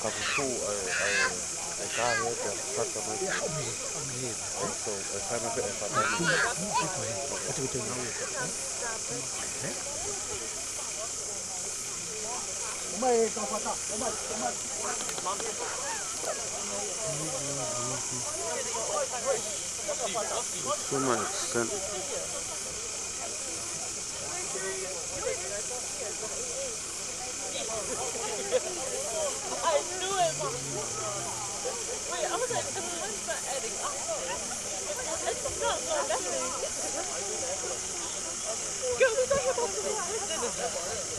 Kapusu ay kahit ya kata mo Ja, omheen. so ay kana be ay kata mo Betul-betul ngawi. Umay, kapata. Umay, umay. to my extent. I knew it, Mom. Wait, I was like, when's that ending? Oh, it's not like nothing. Girl, we don't have to do it.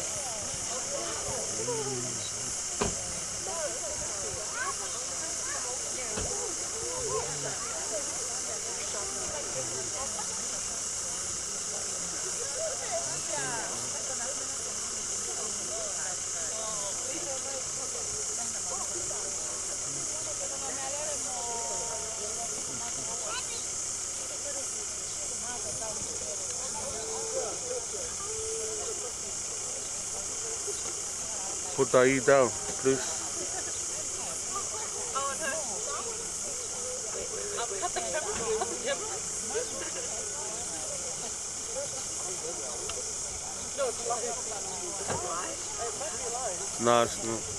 Put the E down, please. Nah, it's not.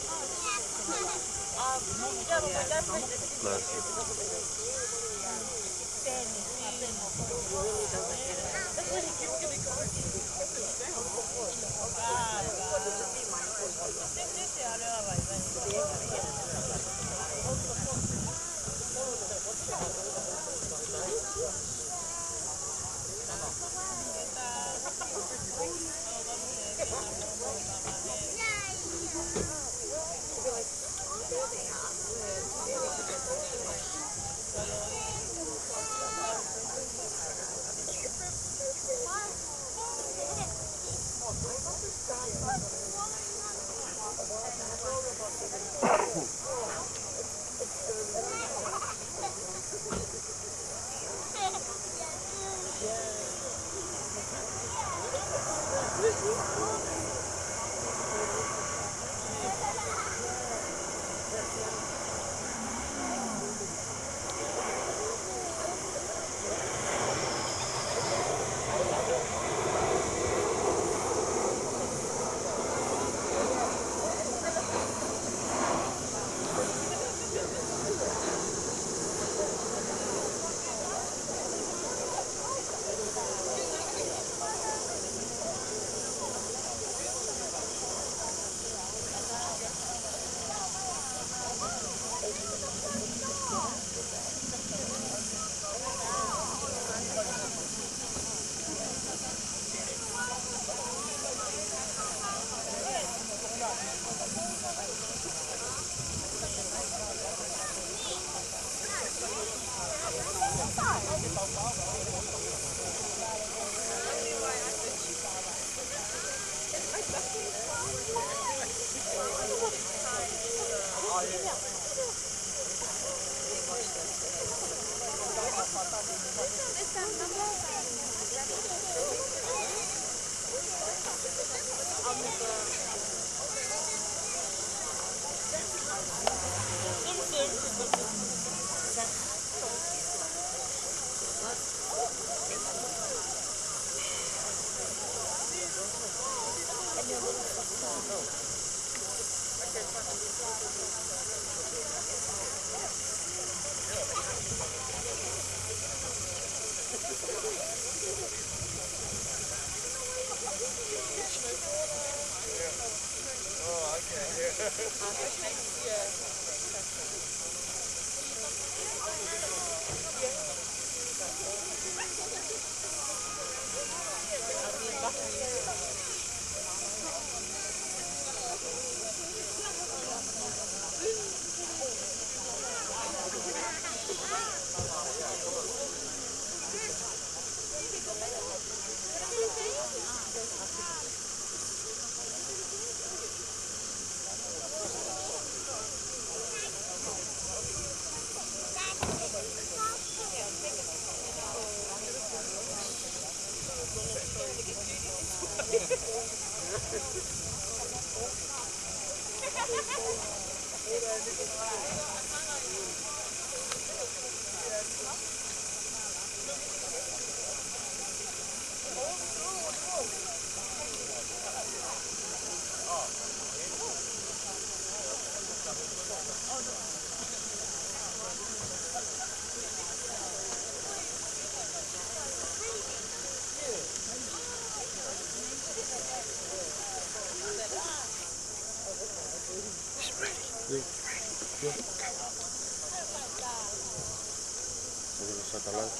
We're gonna start the live.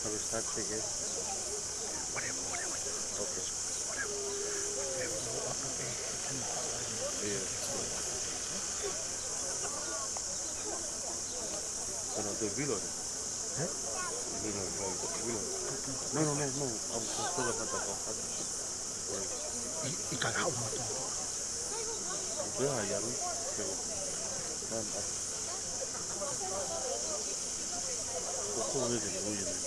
How we start the game? Whatever. Okay. Yeah. Gonna do vlog. Huh? Vlog. No. I'm still about that. I kan hou van het. Ja, Jan. Hoe weet ik hoe je bent?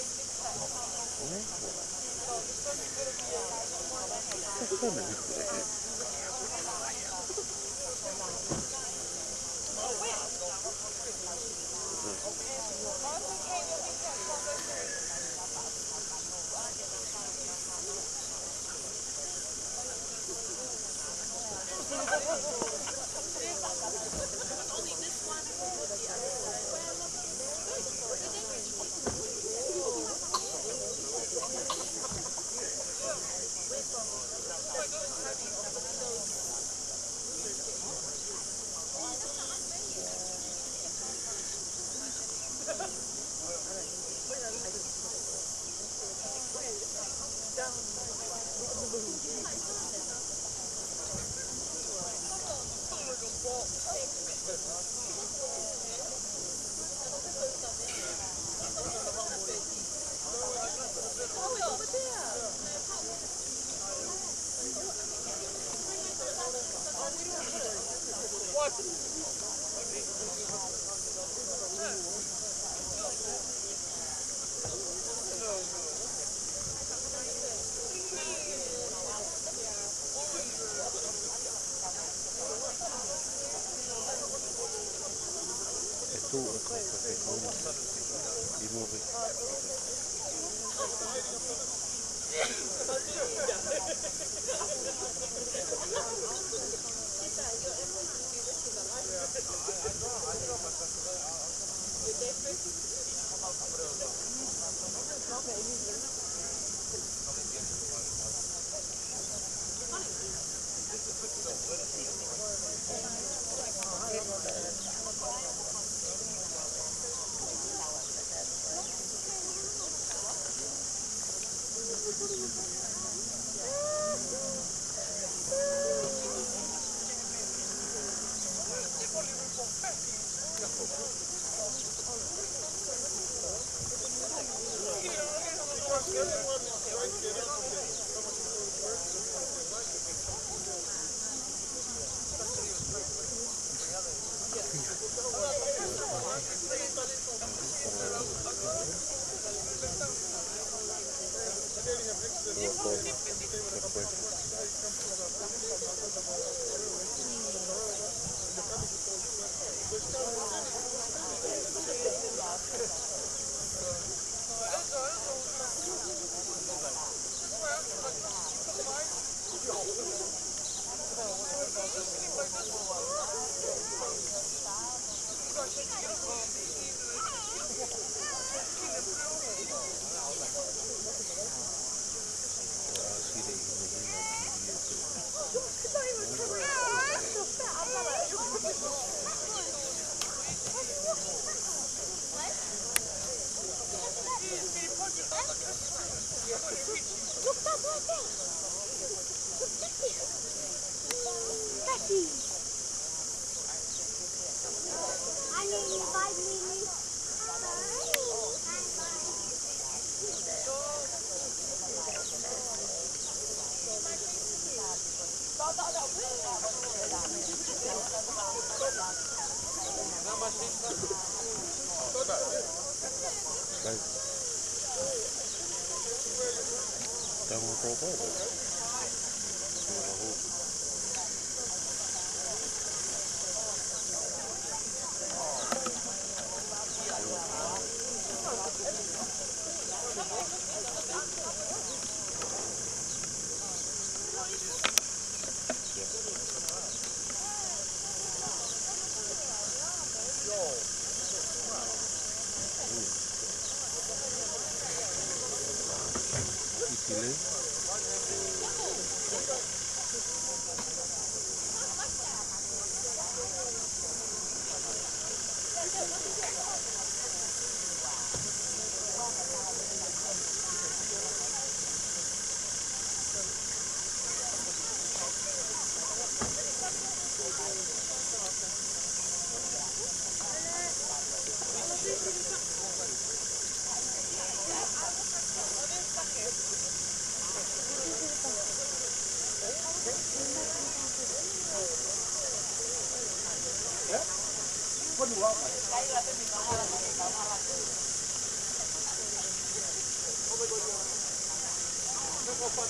It's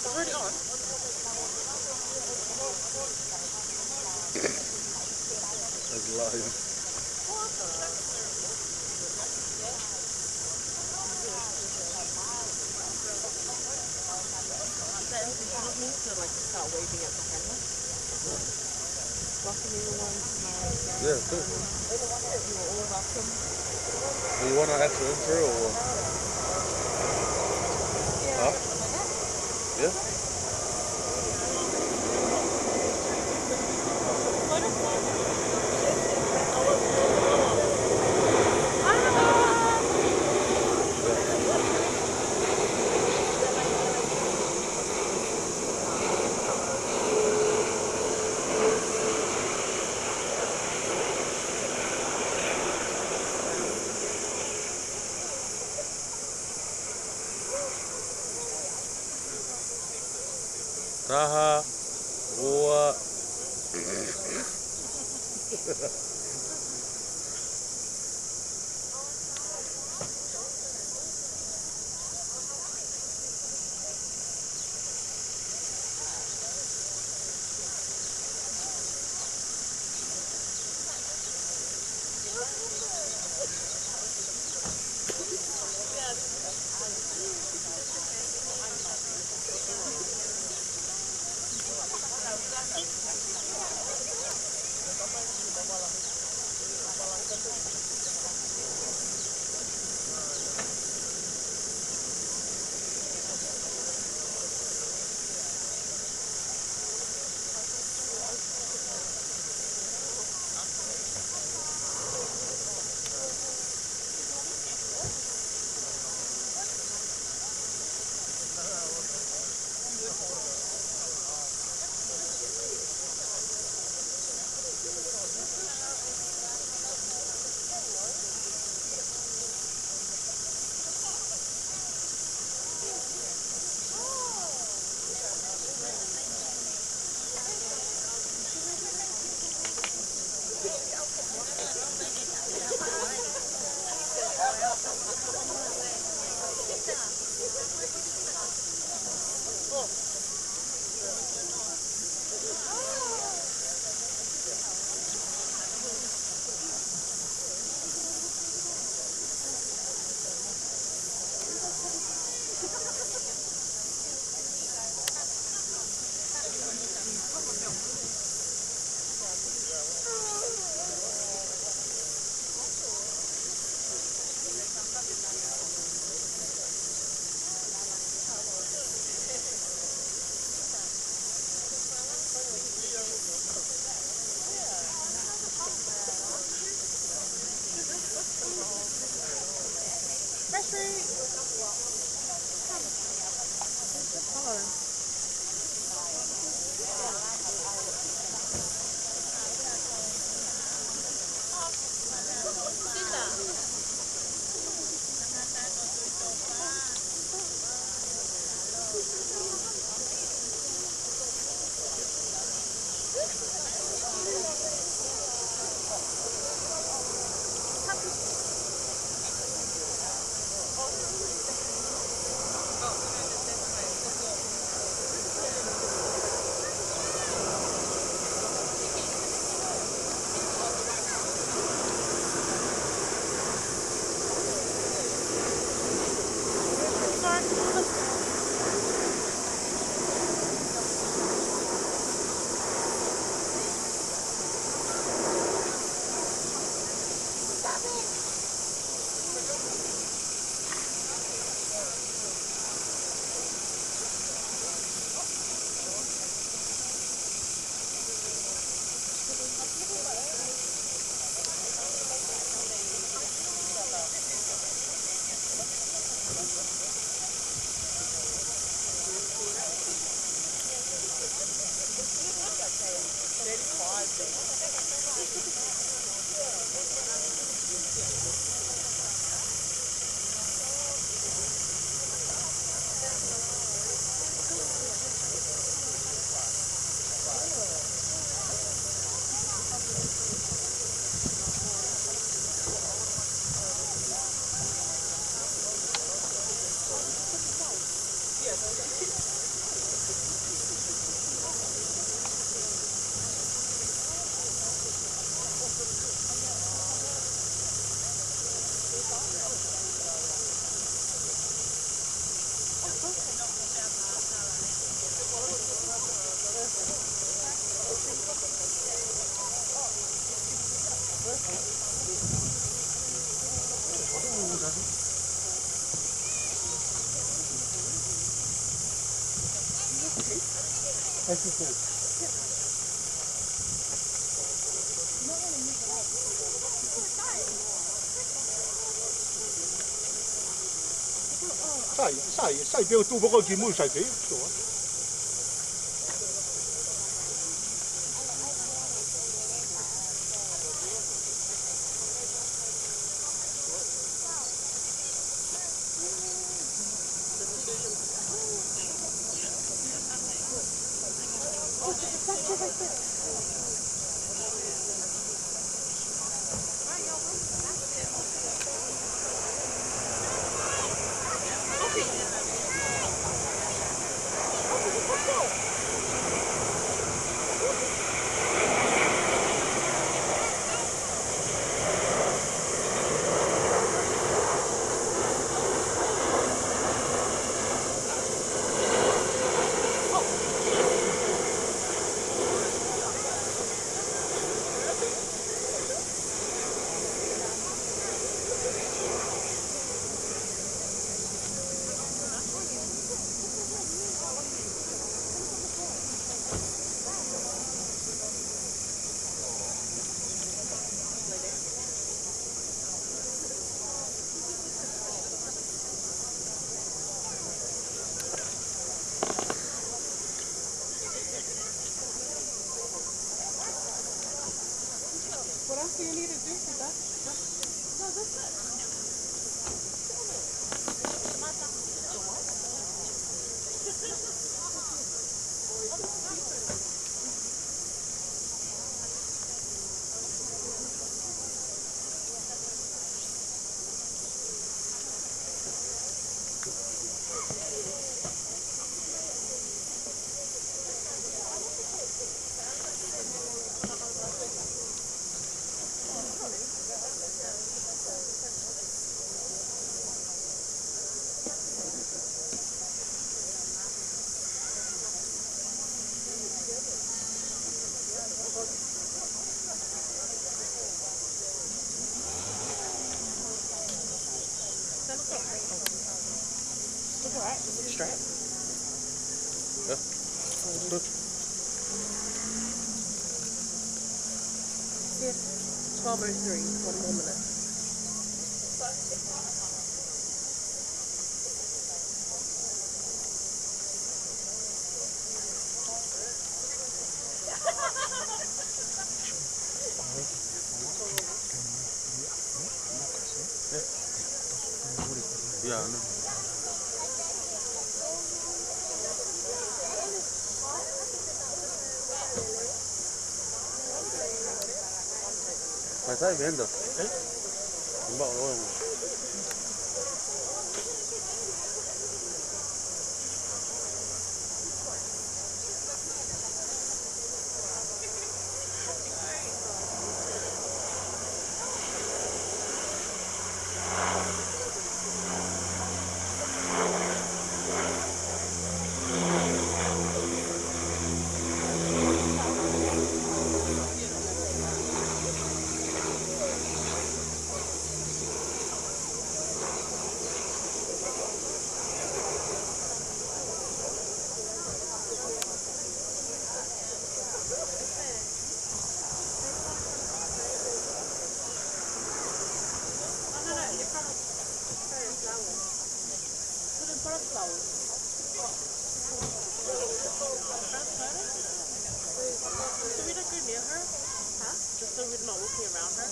already on. That's live. Then you don't need to like start waving at the camera. Welcome everyone to my Yeah, cool. you are all welcome. Do you want to actual intro or what? Huh? Yeah? Taha, Rua. Fresh fruit. Hello. 还是对。晒表都不過見妹晒幾多啊？What else do you need to do for that? No, that's it. Strap. Yeah. Good. 12:03. 1 more minute. Yeah, I know. Mày thấy miếng được? Đấy. Mình bỏ luôn. So we're not walking around her?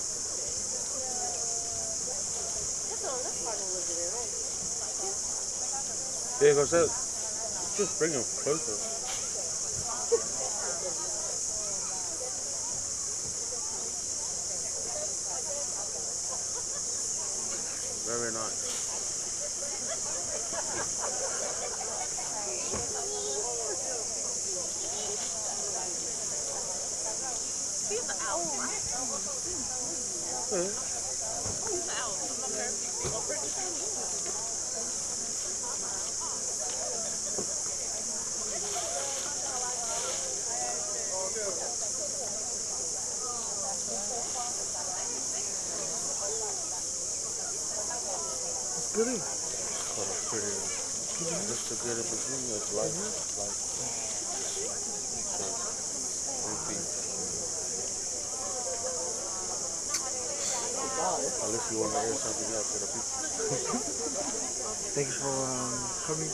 That's part of living it, right? Yeah, because that just bring them closer. Very nice. He's the owl. Yeah. He's the owl. I'm not sure if he's over. Really? Kind of pretty. Just to get it between us, like, unless you want to air something else to the people. Thank you for coming.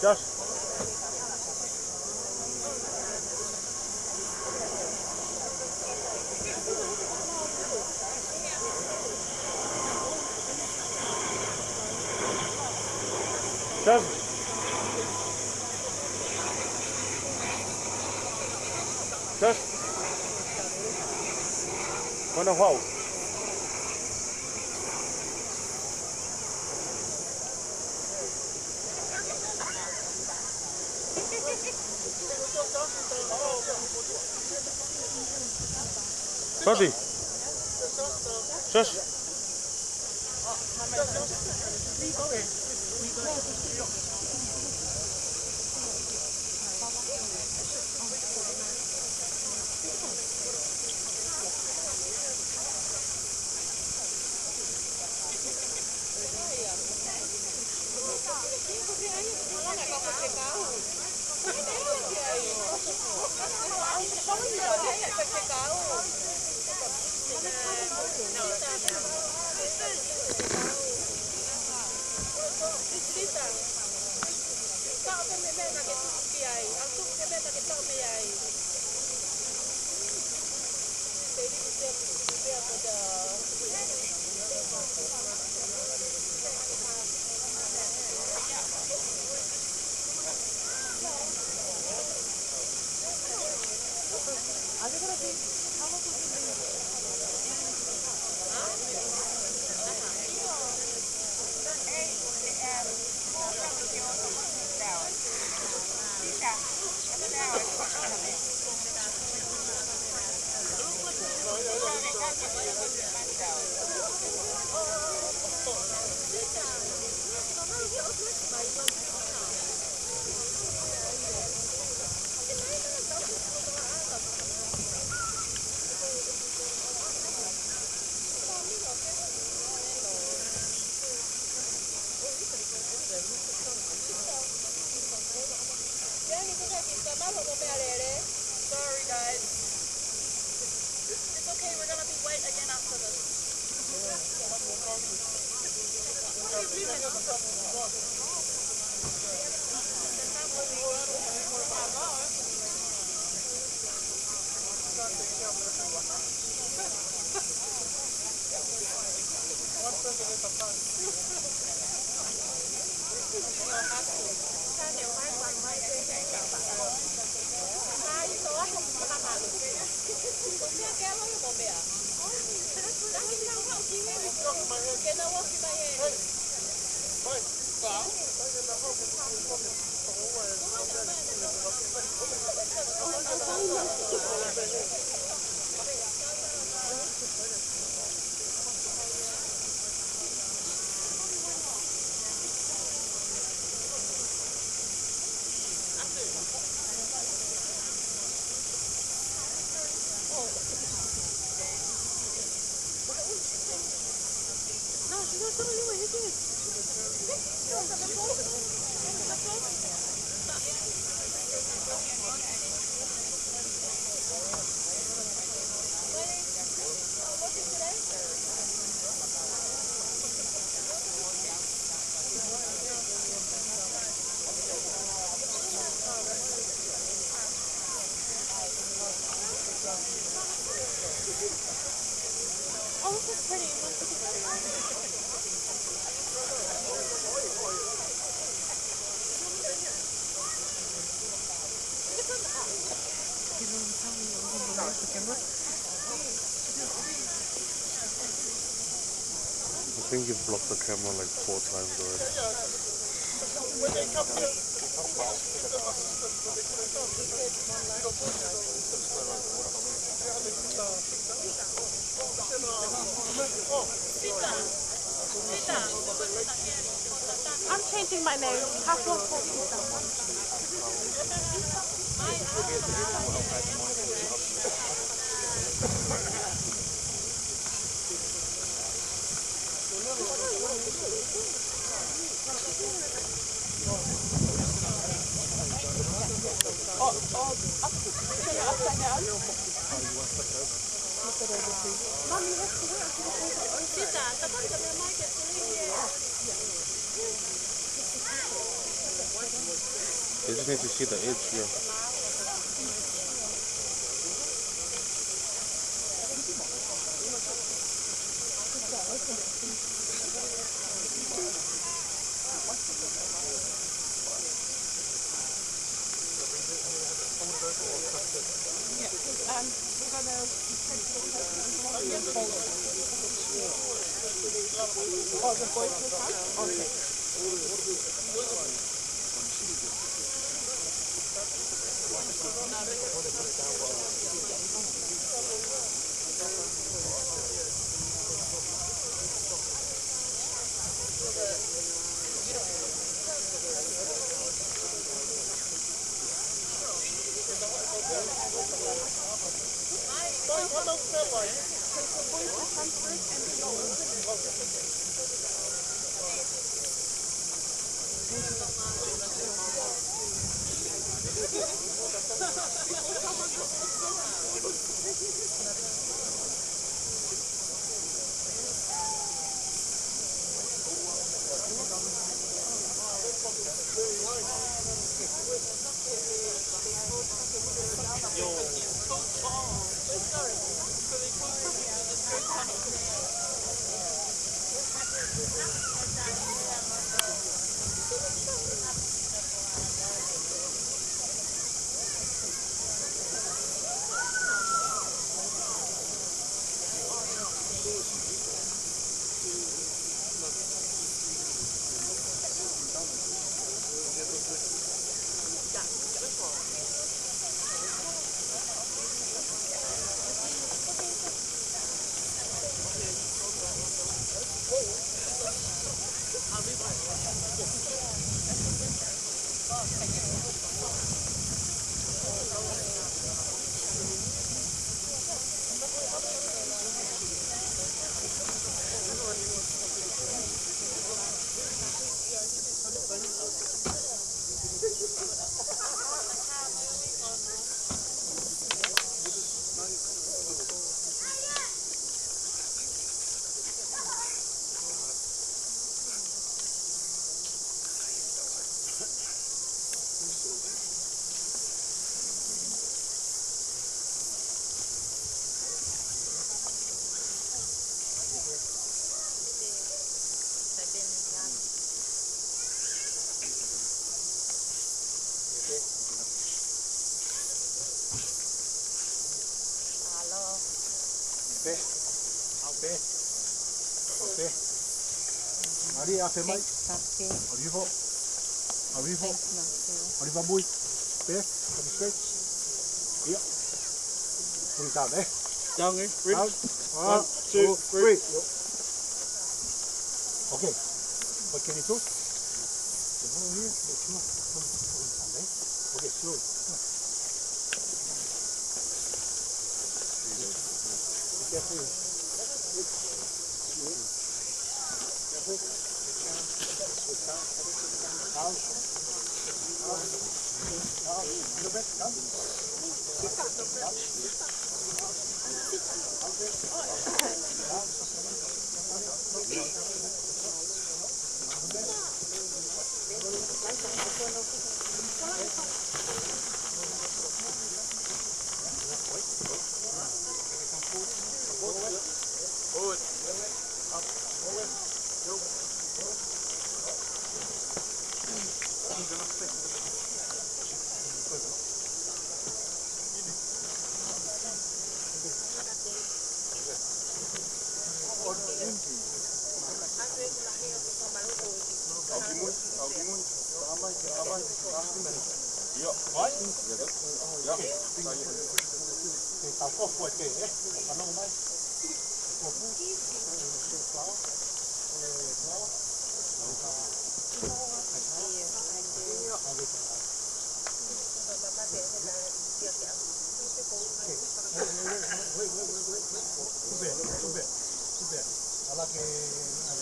Josh. Josh. Josh. Bueno, wow. Sorry. Josh. Sorry, guys. It's okay, we're gonna be wait again after this. Oh, this is pretty. I think you've blocked the camera like 4 times already. changing my name. Half one. They just need to see the edge here. Allez, afirmai. Arrivo. Arriva bui. Back. Come straight. Yeah. Put it down, eh? Down, eh? Ready? Down. 1, 2, 3. Okay. What can you do? Come on here. Come on. Come on, eh? Okay, slowly. Come on. Be careful. Alla che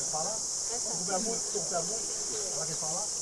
fala, alla che fala,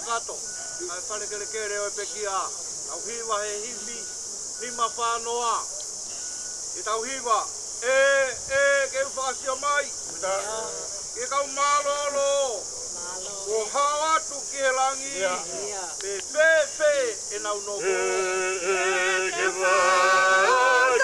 whakato. Ai whare kere kere o e pekia. Au hiwa he himi, lima whanoa. I tau hiwa, ke whakasio mai. Ke kau malolo. Ko hao atu ki he langi. Pe e nau no ko. Ke whakasio.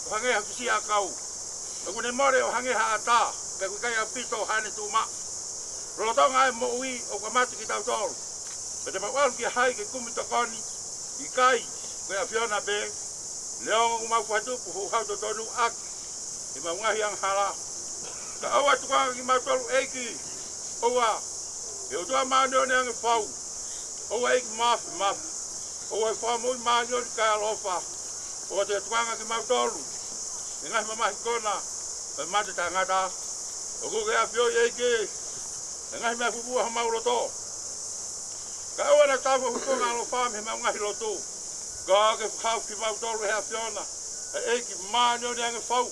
Hange hakusi akau. Aku ne more o hange haata. Pe ku kai apito hane tu ma. Rolo ngai mo ui o kamati ki tau tolu. Pe te mawal ki hai ke kumi tokoni. I kai. Ko a fiona be. Leo ma fatu pu hau to tonu ak. I ma ngahi ang hala. Ka awa tu ka ki ma tolu eki. Owa. E o tua ma no ne ang fau. Owa ek maf. Owa fa mo ma no ka lofa. O te tuanga ki mau tolu. I ngai mamahi kona. E mate tangata. O kuke a fio eike. E ngai mea fupua ha mau loto. Ka awa na tafu hukonga alo whame mau ngahi loto. Ka ke whakau ki mau tolu hea fiona. E eiki maanyo ni ange whau.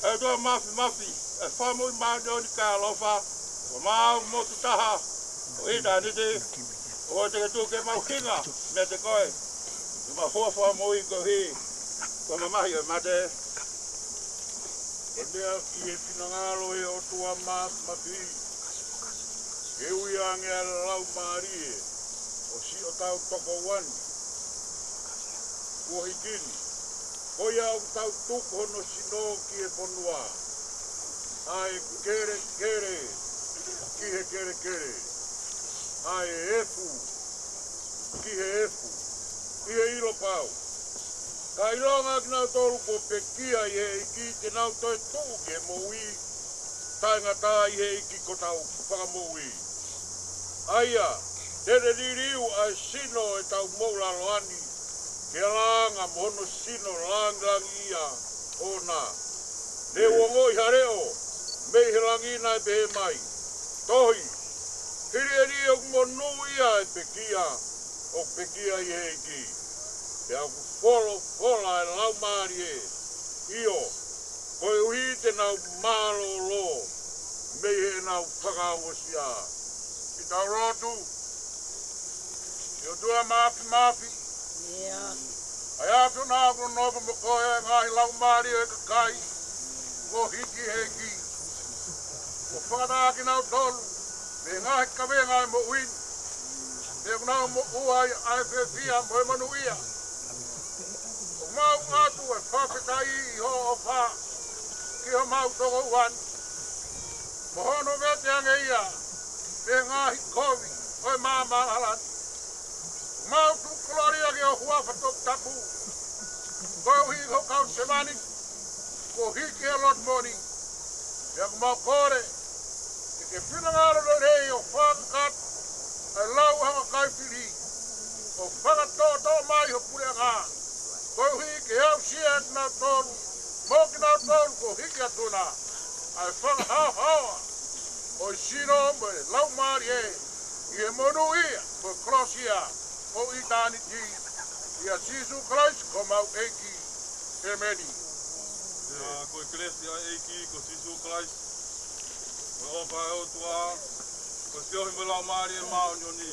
E toa mafi. E whamui maanyo ni ka alofa. O mau motu taha. O ita nite. O te ke tuke mau hinga. Me te koe. I ma huafua moi ko hi. Ko mamahi o mate. E mea ki e pinangalo e o tua mafi. E ui ange ala lau maarie. O si o tau toko wani. Kua hikini. Koia o tau tuko no sino ki e ponua. Ai kere. Ki he kere. Ai efu. Ki he efu. I he ilo pau. Ka ilonga ki nau tolu po pekia i he iki te nau toi tuu ki he moui. Tainga tā i he iki ko tau whakamoi. Aia, tere ririu ai sino e tau moulalo ani. Ke langa mono sino lang ia o nā. Ne wongo i hareo, mei he langina e pehe mai. Tohi, hiri o monu ia e pekia, o pekia i he iki. Te au fola e lau maari e. Io, koe uhi te nau malo lo, mei he nau whakaosia. I tau rotu, i o tua mafi. Ai ato nā kuro nopo mo koe ngai lau maari e kakai, ko hiki heki. O whakataki nau tolu, me ngai kawe ngai mo uin. Me nau mo uai ai whia mo e manu ia. Mau ngatu e whakatai i ho o wha, ki ho mau toko uan. Mohono vete ange ia, me ngahi kovi, oi māma halan. Mau tu kloria ki o hua whatok tapu. Koe uhi ho kau semani, ko hiki e lot moni. Ia ku mau kore, ke whingaro no rei o whakakat, e lau hanga kai whiri. O whakatoto mai ho pure ngā. Koe hui ke au sia e nau tolu, mō ki nau tolu ko hiki atuna. Ai whanga haua, o sino mo e lau maari e, i e monu ia, mo krosia, o i tāni ti, i a Sisu Christ ko mau eiki, e meni. Koe kresi a eiki ko Sisu Christ, mo o whae o tua, Ko te ohi mala maari e mao nyoni.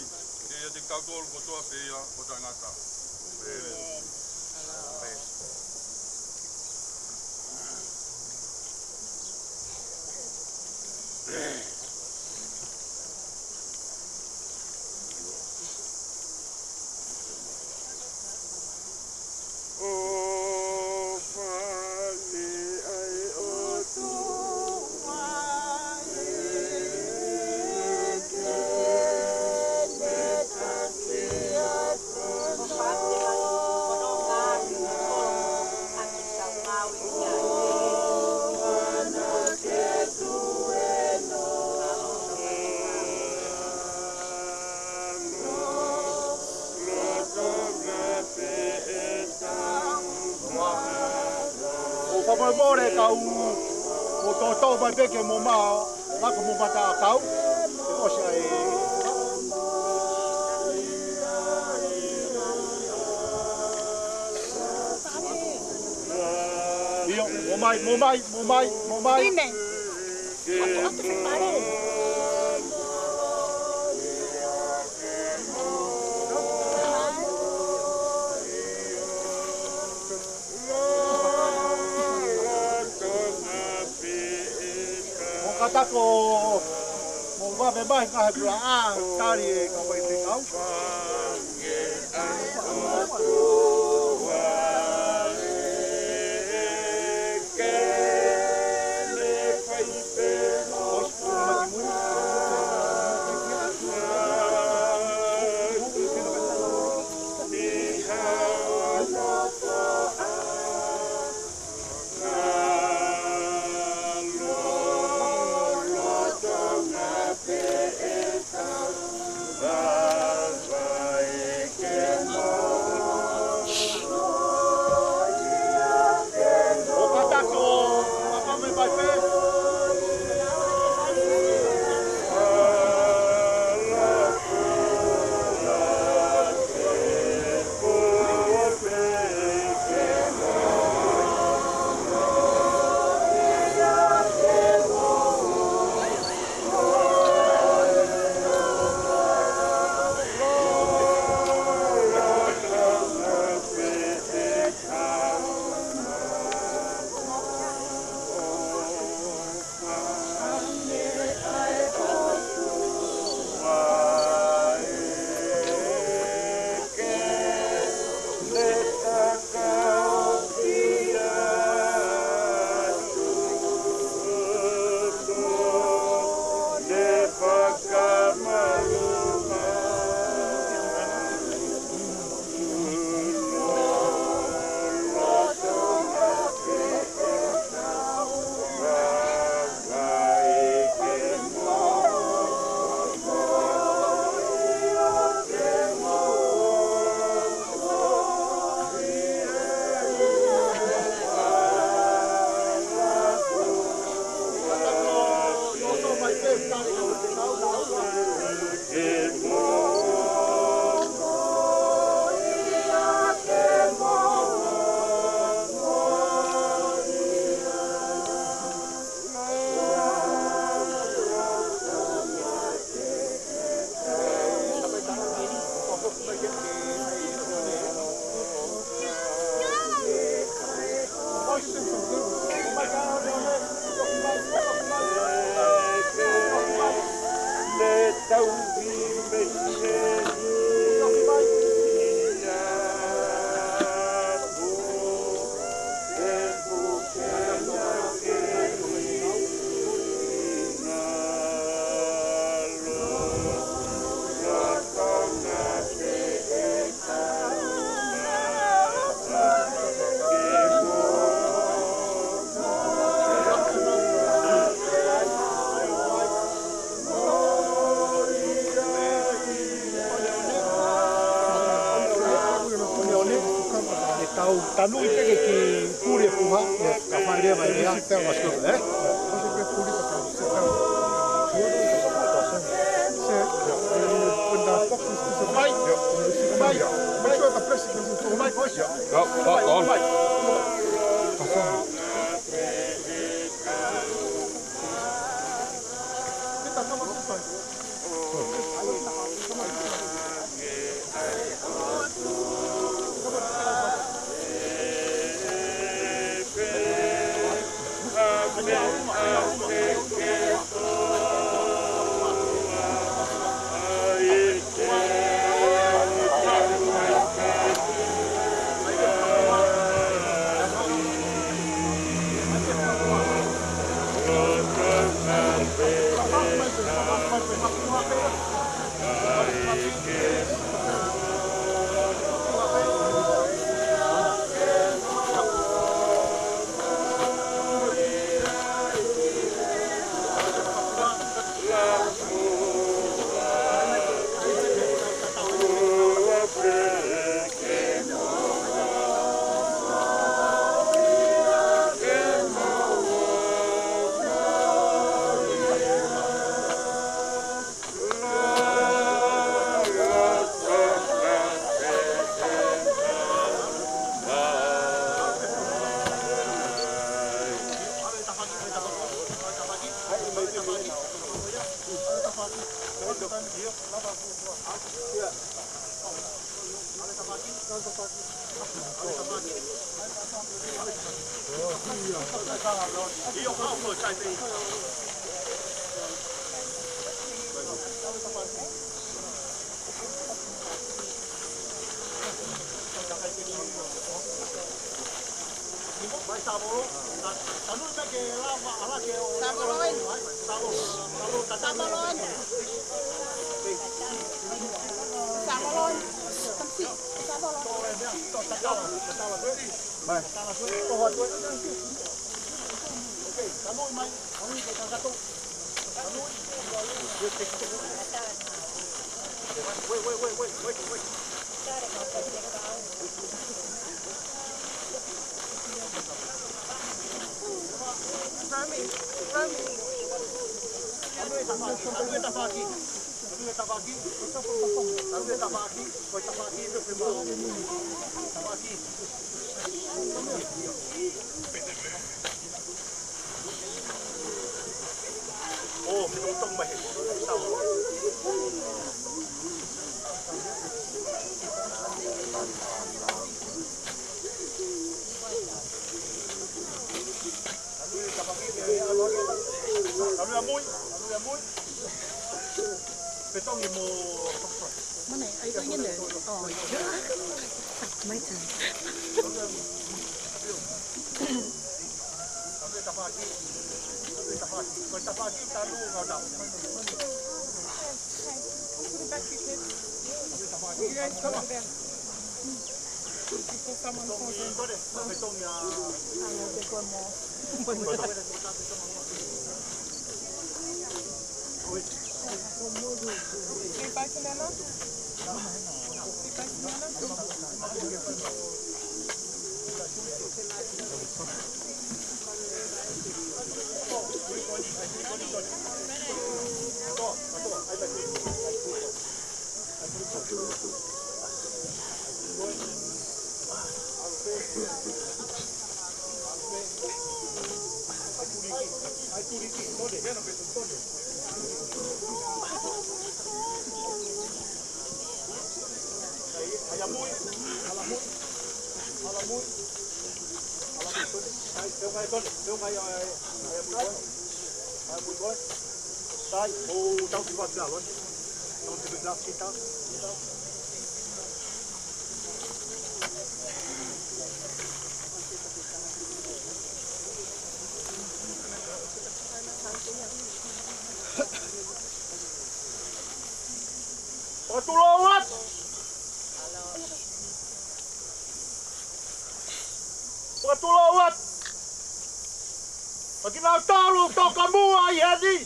E ia te kautoro ko toa pe ia o tangata. More kau o tō mai peke mo mā lako mo mata a kau e osi ai Io, mo mai Ine. Ate me pare. Katako mo wawe mai ka hebra a tari e ka wai te kau. Tanu i peke ki pure puha e ka whaere mai rea. Te awa skoa, eh? Ose ke pure ka tau, se tau. Pure ka tau tau sen. Se, punda fokus ki se mai. Mai, mai koe ka presi ki se tau mai koe. On. Pasang. Kita kama kusai. Patulawat! Patulawat! Pag inautalo to kamu ay hadi!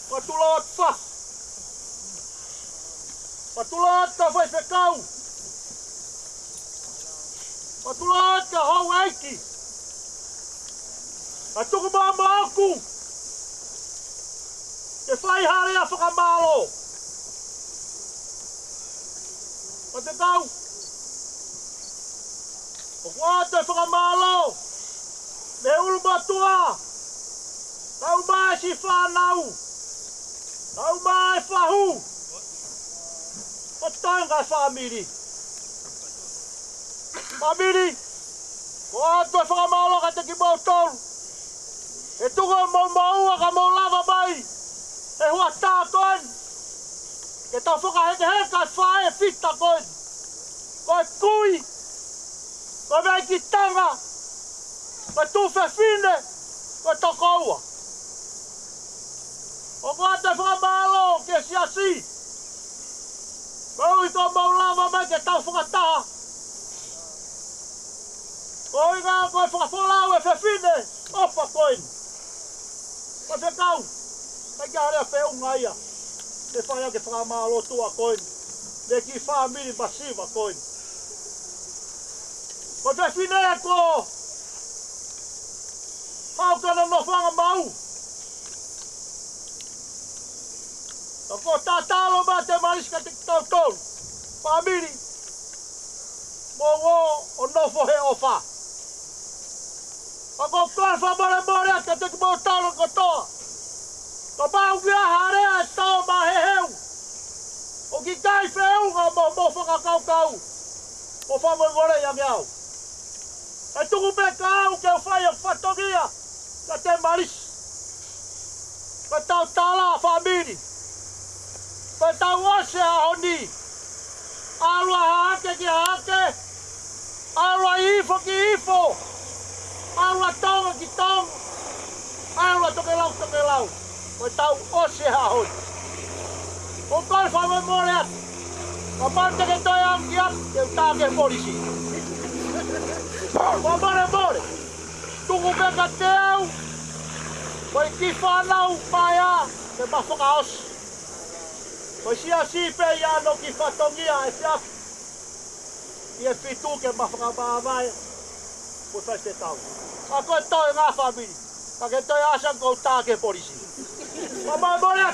Patulawat pa! Patulawat ka faz pecau! Patulawat ka hau aiki! Atuku mama aku! Ke fai hare a whakamalo! Patetau! O wate whakamalo! Me ulu matua! Tau mai si whanau! Tau mai whahu! Patanga whamiri! Pamiri, ko ato e whakamalo ka te ki mau tolu. E tunga mau ka mau lava mai. E hua tā koen. Ke tau whakaheke heka e whae fita koen. Koe kui. Koe mea ki tanga. Koe tuwhe whine. Koe tokoua. O ko ato e whakamalo ke siasi. Koe ko mau lava mai ke tau whakataha. Koe ngā koe whakafolau e whine. Opa koen. Koe whekau. Kai kia harea whiunga ia. Te whaia ke whakamalo tua koen. Ne ki whamiri masiva koen. Koe whine e ko. Haukana no whanga mau. Ko tātalo mā te mariska te tautolu. Whamiri. Mō ngō o nofo he ofa. Ko koe whamare a te mō talo kotoa. Ko pāu kia harea e tau mā he heu. O ki kai whiunga mō whakakaukau. Mō whamare ia ngiau. E tuku me kau ke whaia whatongia. Ka te marisi. Ka tau tala whamiri. Ka tau ose a honi. Alua hake ki hake. Alua ifo ki ifo. Alua tonga ki tonga. Alua toke lau. Ko tau ose a honi. O koi whamare atu. Ka mante ke toi anki atu. Te utake polisi. Whamare. Tuku meka te au. Koi ki whanau paia. Te mawhaka osi. Koi sia sipe i ano ki whatongia e whiafu. I e whitu ke mawhaka maamai. Koi whai te tau. Ka koe toi ngā whamiri. Ka ke toi asan kou tāke polisi. Whamare.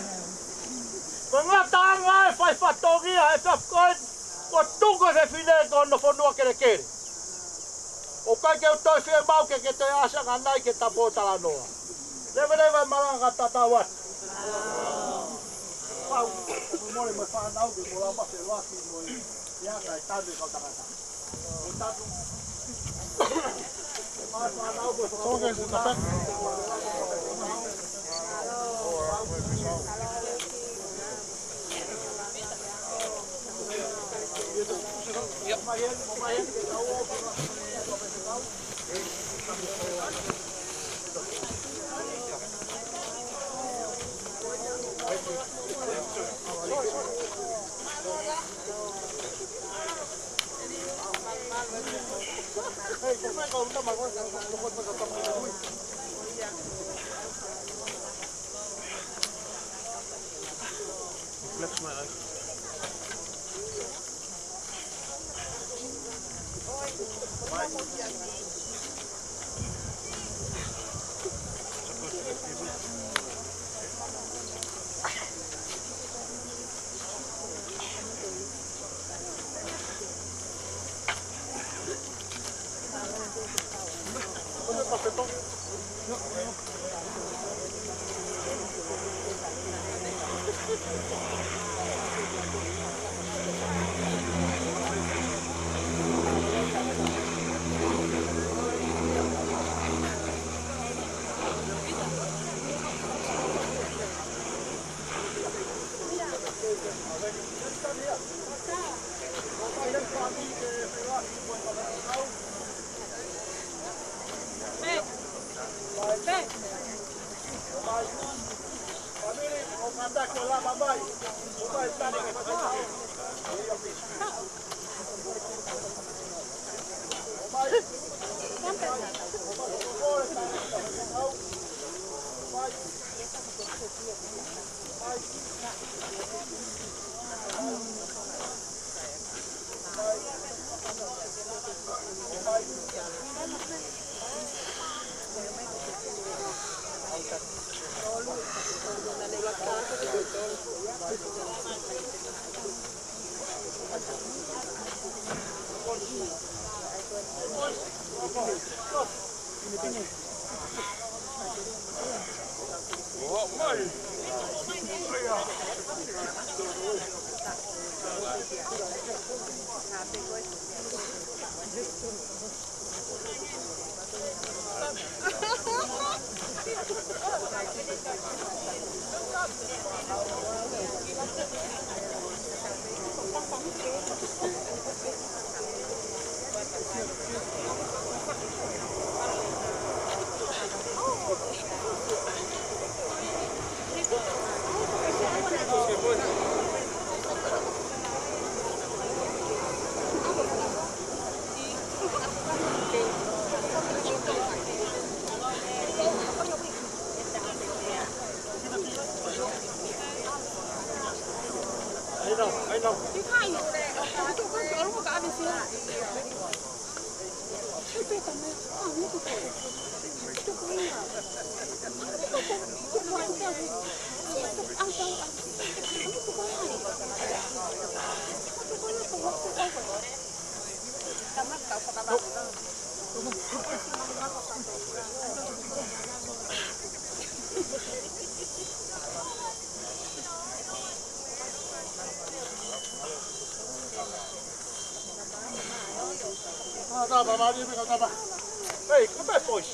Ko ngā tānga e whai whatongia e whiafu koe. Ko tuku e whine ko no whanua kere kere. O kai ke utoi whie mau ke toi asan anai ke tapo tala noa. Lewe maranga tatau atu. Pau, mole mo whanau ke mo lama se waki mo ia kai tanu ka tangata. O tatu. Mai whanau ko Soke se tapak. Tapa, Maria, vem cá, tapa. Ei, como é que foi?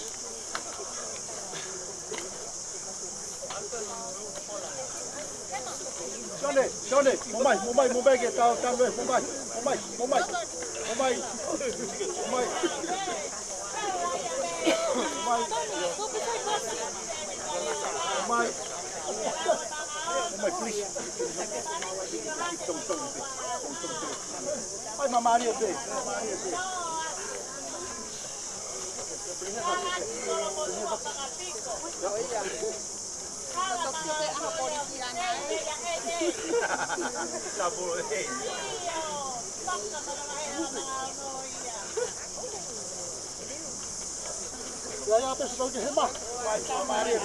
Johnny, mumbai que tá vendo, mumbai. Please. Ai, Maria, vem. Ja, best wel helemaal. Maria.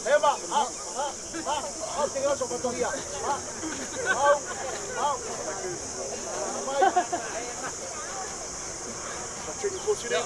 Hema. Tinggal sama dia. Au. Continue.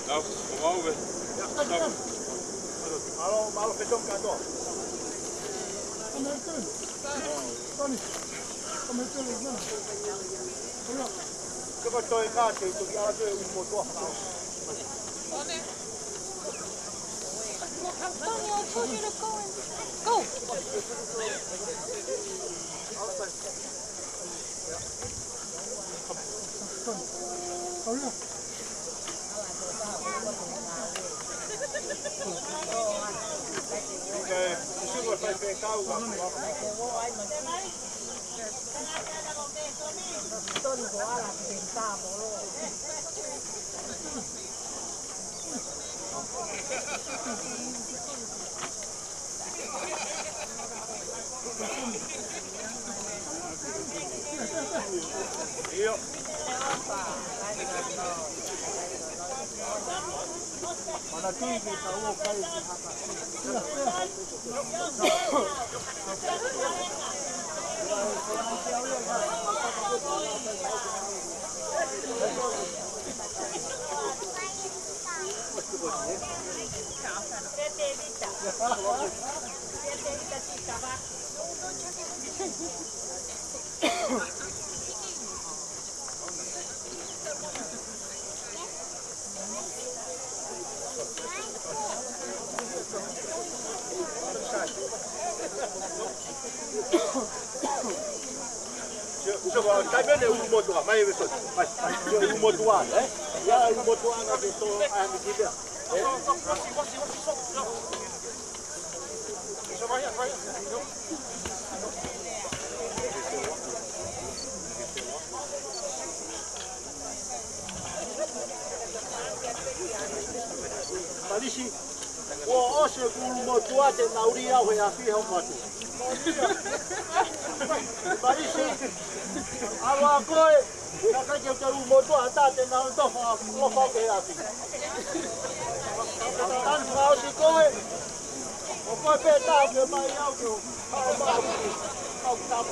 Nou, gewoon weer. Malo fechou um canto. Como estou em casa, tu já viu um motor? Antonio, I told you to go and go. Cabelo é motor, mas o motor, né? Já o motor na pessoa a medida. Malisi, o osso com o motor de nauria foi a filha o motor. Malisi, a coi, na que eu o motor está de não tô não falta é assim. Tan frau si coi, o coi petar meu pai algo, ao tap.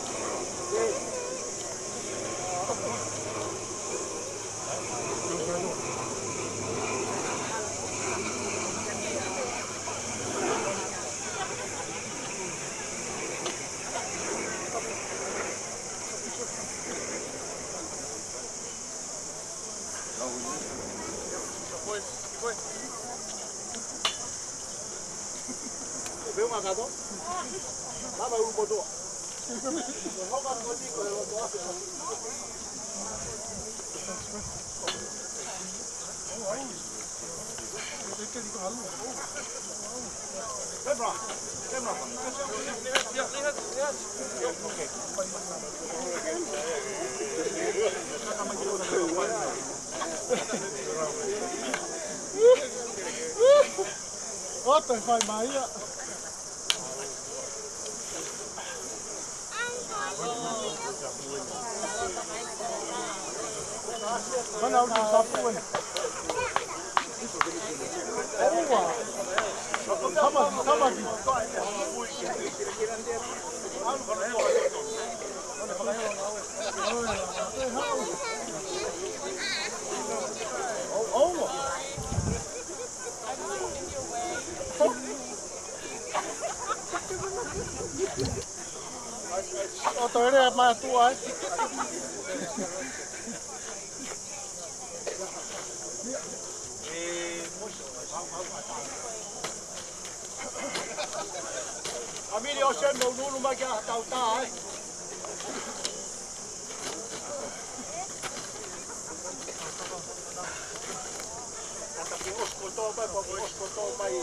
Viu uma cada? Lá vai o motor. Vamos lá, Ota, fai mai ia. Mana au sapu ni. Tamaki. Tới đây mà tu ấy. Emilio sen no nulu magia tau ta ai. Tapi osko to ba ko osko to mai.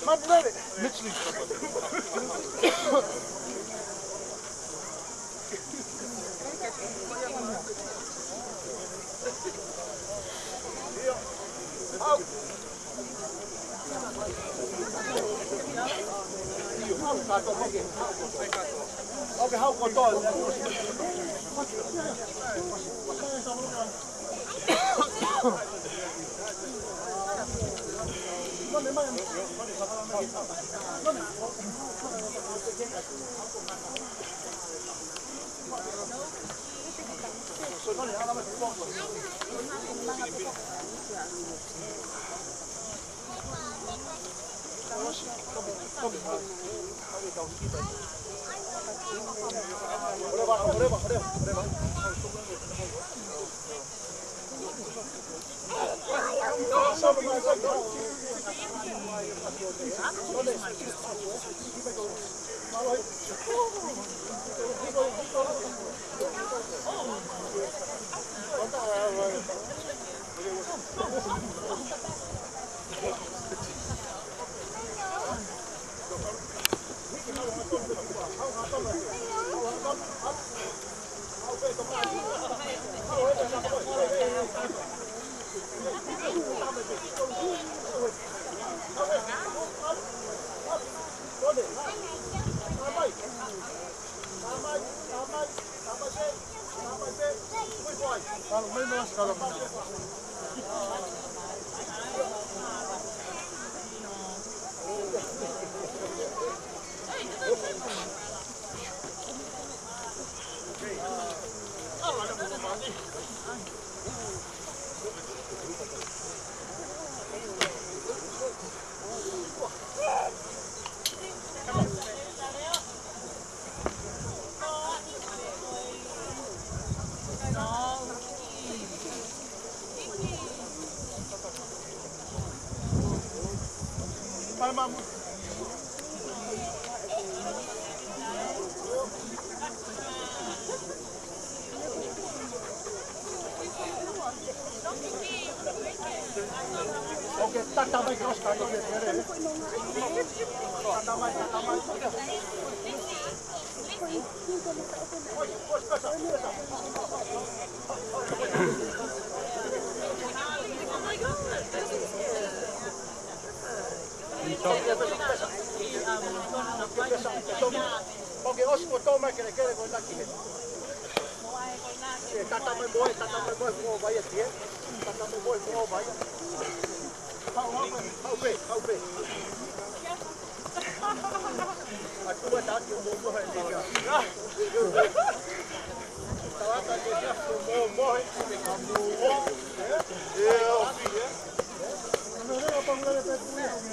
Man, ready. Literally. Okay, how got all? Okay, tatamay cross tayo here. Tatamay. Okay, osko toma que le quede con la quimera. Tatamay boy, mo vaya tie. Tatamay boy, mo vaya. How big? Aku buat tak mau ni dia. Tahu tak dia mau. Ya, okey. Mana apa ngare tu?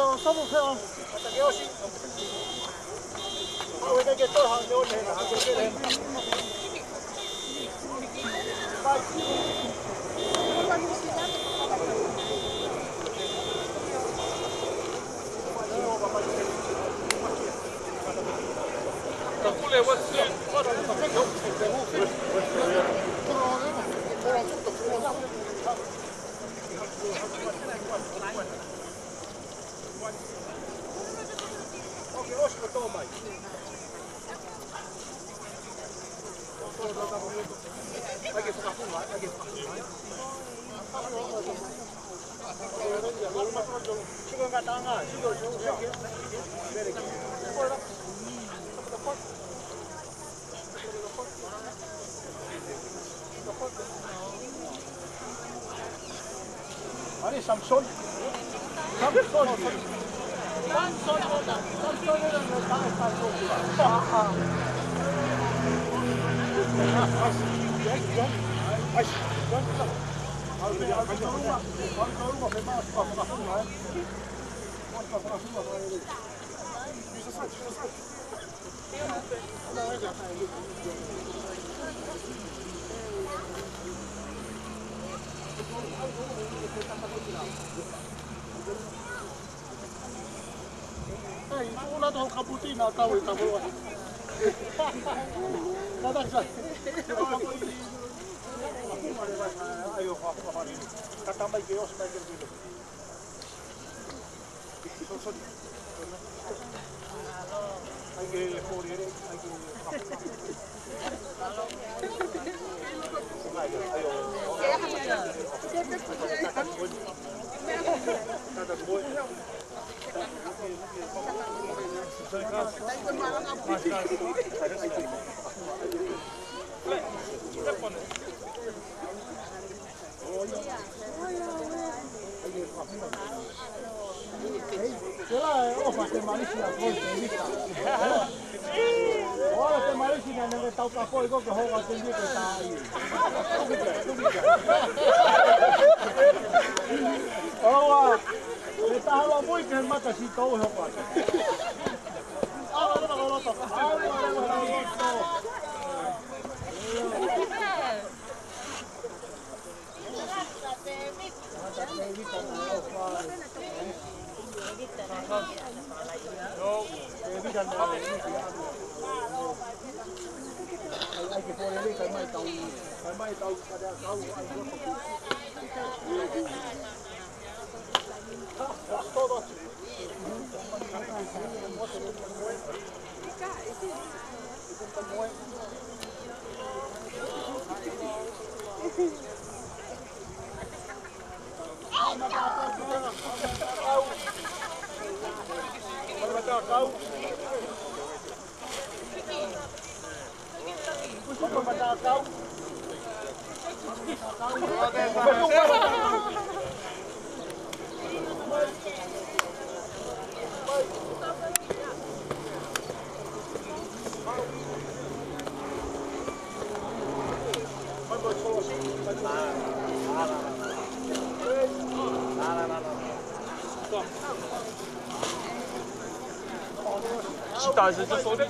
有收不票，大家小心。我那个多行有钱，还有这人。아니 삼손 Una tuohon kaputinaan tauilta mulla. Tätä ajo vahvani. Tätä meikin jos meikin kyllä. Aikin puoli Olette Marisina ne taukkaa pois koko homma sen jytetään aiemmin. Ova! Että haluaa muikeen makasi touhokaan. Aivan lotto. Aivan lotto. Aikin puolella kai maitau pada kau但是就说的。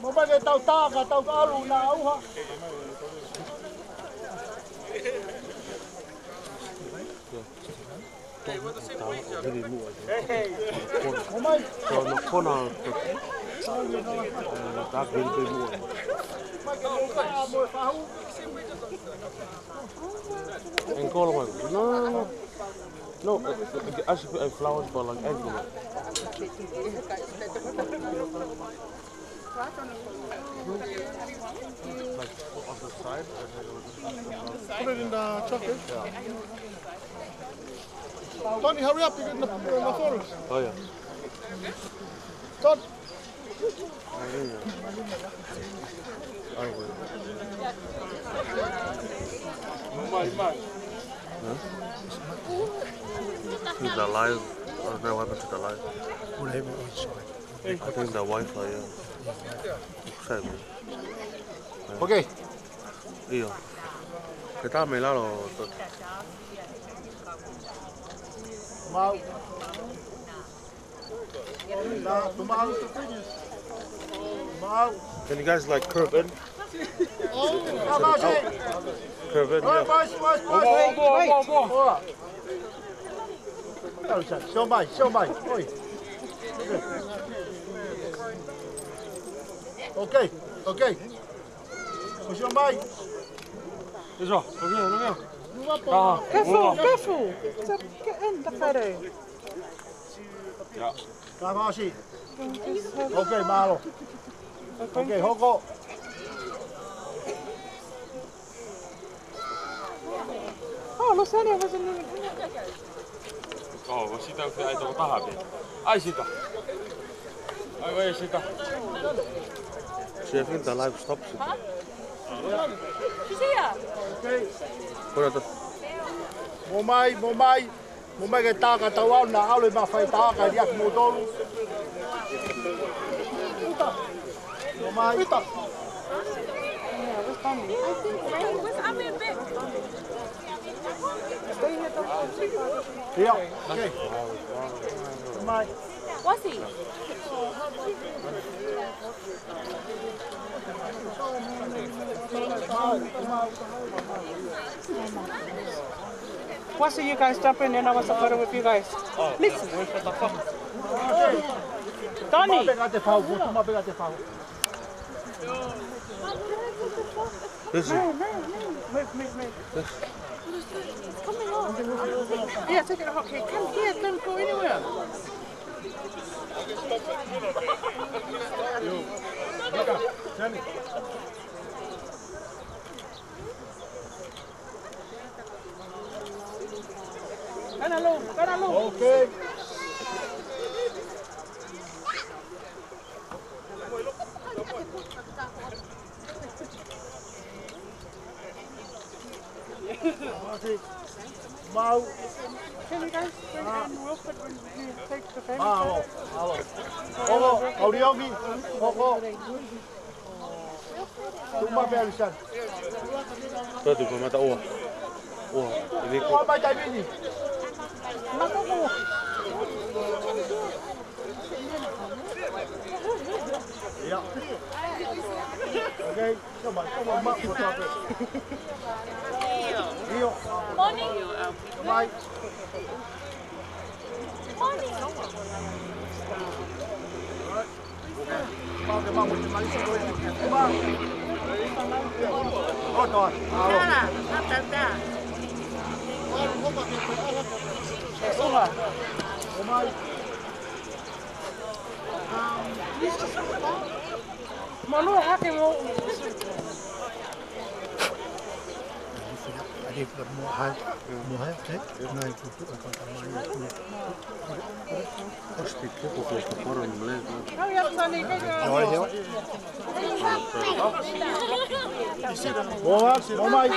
Một mấy cái tàu ta cả tàu cá lù nào hả? Nó khôn nào ta bên bên mua. And call one. No. I should put flowers for like everywhere. Like on the side. Put it in the chocolate. Tony, hurry up! You're in the forest. Oh yeah. Todd. I will. He's alive. I don't know what happened to the light. I think the Wi-Fi, yeah. Okay. Iyo. Cái ta mới là Mau. Mau. Can you guys like curve in? Curve in, yeah. Show mày. Ôi. Okay. Show mày. Is wel, kom hier. Careful. Get in the photo. Ja. Daar was hij. Oké, Marlo. Oké, Hoko. Oh, Luciano was in the... Oh, wat ziet ook uit op het tahabje. Ai zit daar. Ai, waar zit daar? She think the live stops. She's here. Oké. What are Một mai cái ta cả tàu áo nào lên mà phải ta cái điạc mô tô luôn. Một mai. Yeah, where's Tommy? Where's Amir Vic? Stay here, don't Yeah. Okay. Một mai. What's he? What's you guys jump in and I want a photo with you guys? Oh, listen. Donnie. Pegate pau, toma pegate pau. this? Is Move. It's coming on. Yeah, take it. Okay, come here. Don't go anywhere. Jenny. Hello. Okay. Mau. Can you guys bring in Wilfred when you take the family? Alo. Hoko, audi yogi. Hoko. Tuma belisan. Tôi có mà tao ini Kau apa jadi ni? Ya. Okay, coba mak foto apa? Rio. Morning. Bye. Morning. Mau ke mau cuma ini satu ini. Coba. Kotor. Halo. Over. Omai. Malu hati mo. Osti kepukuista poron mleeko. Omai.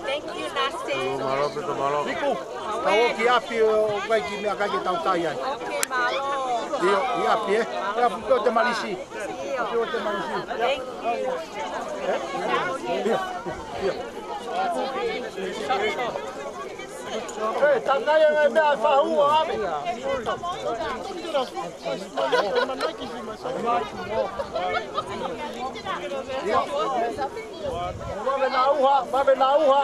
Thank you, Nasty. Tahu ki api vai ki me akage tau tai ai. Okay, Malo. Io, i api ya puto te malisi. Puto te malisi. Thank Eh, tangai yang me fa hu ame. Babe na uha.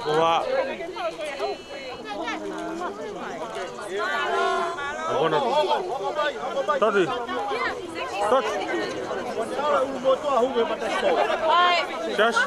Uha. I'm gonna touch. Touch. Just.